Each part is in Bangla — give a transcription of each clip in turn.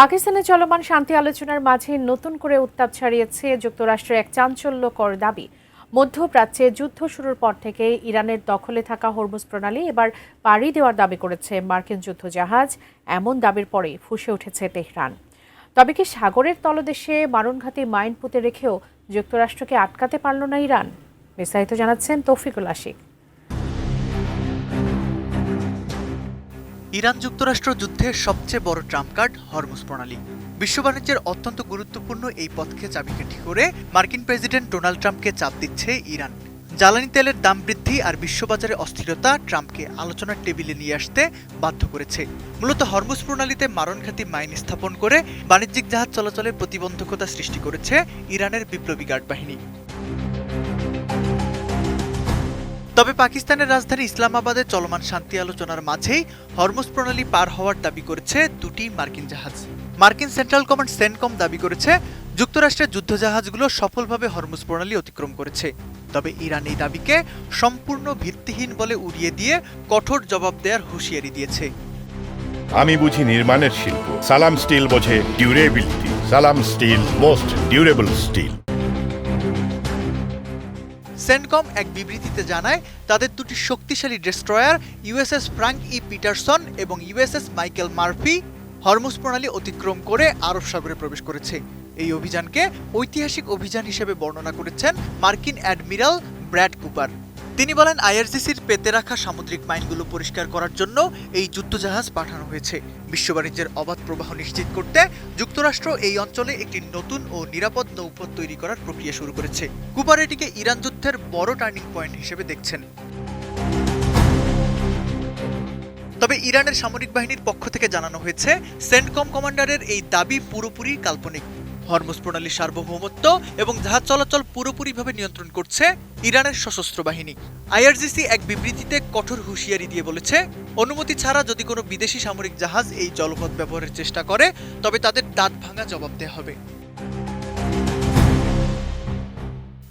পাকিস্তানে চলমান শান্তি আলোচনার মাঝে নতুন করে উত্তাপ ছড়িয়েছে যুক্তরাষ্ট্রের এক চাঞ্চল্যকর দাবি। মধ্যপ্রাচ্যে যুদ্ধ শুরুর পর থেকে ইরানের দখলে থাকা হরমুজ প্রণালী এবার পাড়ি দেওয়ার দাবি করেছে মার্কিন যুদ্ধজাহাজ। এমন দাবির পরে ফুঁসে উঠেছে তেহরান। তবে কি সাগরের তলদেশে মারণঘাতী মাইন পুঁতে রেখেও যুক্তরাষ্ট্রকে আটকাতে পারল না ইরান? বিস্তারিত জানাচ্ছেন তৌফিকুল আশিক। ইরান যুক্তরাষ্ট্র যুদ্ধের সবচেয়ে বড় ট্রাম্প কার্ড হরমুজ প্রণালী। বিশ্ব বাণিজ্যের অত্যন্ত গুরুত্বপূর্ণ এই পথকে চাবিকাঠি করে মার্কিন প্রেসিডেন্ট ডোনাল্ড ট্রাম্পকে চাপ দিচ্ছে ইরান। জ্বালানি তেলের দাম বৃদ্ধি আর বিশ্ববাজারে অস্থিরতা ট্রাম্পকে আলোচনার টেবিলে নিয়ে আসতে বাধ্য করেছে। মূলত হরমুজ প্রণালীতে মারণঘাতী মাইন স্থাপন করে বাণিজ্যিক জাহাজ চলাচলের প্রতিবন্ধকতা সৃষ্টি করেছে ইরানের বিপ্লবী গার্ড বাহিনী। তবে পাকিস্তানের রাজধানী ইসলামাবাদে চলমান শান্তি আলোচনার মাঝেই হরমুজ প্রণালী পার হওয়ার দাবি করেছে দুটি মার্কিন জাহাজ। মার্কিন সেন্ট্রাল কমান্ড সেনকম দাবি করেছে যুক্তরাষ্ট্রের যুদ্ধজাহাজগুলো সফলভাবে হরমুজ প্রণালী অতিক্রম করেছে। তবে ইরান এই দাবিকে সম্পূর্ণ ভিত্তিহীন বলে উড়িয়ে দিয়ে কঠোর জবাব দেওয়ার হুঁশিয়ারি দিয়েছে। আমি বুঝি নির্মাণের শিল্প, সালাম স্টিল বোঝে ডিউরেবিলিটি। সালাম স্টিল, মোস্ট ডিউরেবল স্টিল। সেনকম এক বিবৃতিতে জানায় তাদের দুটি শক্তিশালী ডেস্ট্রয়ার ইউএসএস ফ্রাঙ্ক ই পিটারসন এবং ইউএসএস মাইকেল মার্ফি হরমুজ প্রণালী অতিক্রম করে আরব সাগরে প্রবেশ করেছে। এই অভিযানকে ঐতিহাসিক অভিযান হিসেবে বর্ণনা করেছেন মার্কিন অ্যাডমিরাল ব্র্যাড কুপার। তিনি বলেন, আইআরজিসির পেতে রাখা সামুদ্রিক মাইনগুলো পরিষ্কার করার জন্য এই যুদ্ধজাহাজ পাঠানো হয়েছে। বিশ্ব বাণিজ্যের অবাধ প্রবাহ নিশ্চিত করতে যুক্তরাষ্ট্র এই অঞ্চলে একটি নতুন ও নিরাপদ নৌপথ তৈরি করার প্রক্রিয়া শুরু করেছে। কুপার এটিকে ইরান যুদ্ধের বড় টার্নিং পয়েন্ট হিসেবে দেখছেন। তবে ইরানের সামরিক বাহিনীর পক্ষ থেকে জানানো হয়েছে, সেন্টকম কমান্ডারের এই দাবি পুরোপুরি কাল্পনিক। হরমুজ প্রণালীর সার্বভৌমত্ব এবং জাহাজ চলাচল পুরোপুরিভাবে নিয়ন্ত্রণ করছে ইরানের সশস্ত্র বাহিনী। আইআরজিসি এক বিবৃতিতে কঠোর হুঁশিয়ারি দিয়ে বলেছে, অনুমতি ছাড়া যদি কোনো বিদেশি সামরিক জাহাজ এই জলপথ ব্যবহারের চেষ্টা করে তবে তাদের দাঁত ভাঙা জবাব দেওয়া হবে।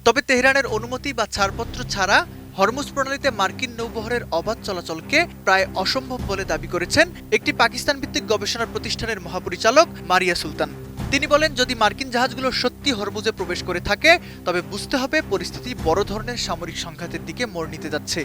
তবে তেহরানের অনুমতি বা ছাড়পত্র ছাড়া হরমুজ প্রণালীতে মার্কিন নৌবহরের অবাধ চলাচলকে প্রায় অসম্ভব বলে দাবি করেছেন একটি পাকিস্তান ভিত্তিক গবেষণা প্রতিষ্ঠানের মহাপরিচালক মারিয়া সুলতান। তিনি বলেন, যদি মার্কিন জাহাজগুলো সত্যি হরমুজে প্রবেশ করে থাকে তবে বুঝতে হবে পরিস্থিতি বড় ধরনের সামরিক সংঘাতের দিকে মোড় নিতে যাচ্ছে।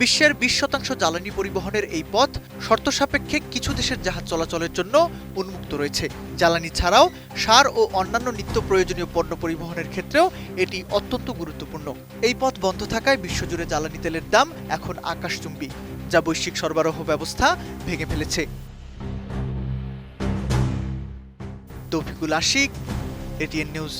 বিশ্বের 20% জ্বালানি পরিবহনের এই পথ শর্ত সাপেক্ষে কিছু দেশের জাহাজ চলাচলের জন্য উন্মুক্ত রয়েছে। জ্বালানি ছাড়াও সার ও অন্যান্য নিত্য প্রয়োজনীয় পণ্য পরিবহনের ক্ষেত্রেও এটি অত্যন্ত গুরুত্বপূর্ণ। এই পথ বন্ধ থাকায় বিশ্বজুড়ে জ্বালানি তেলের দাম এখন আকাশচুম্বী, যা বৈশ্বিক সরবরাহ ব্যবস্থা ভেঙে ফেলেছে। Taufiqul Ashiq, ATN news.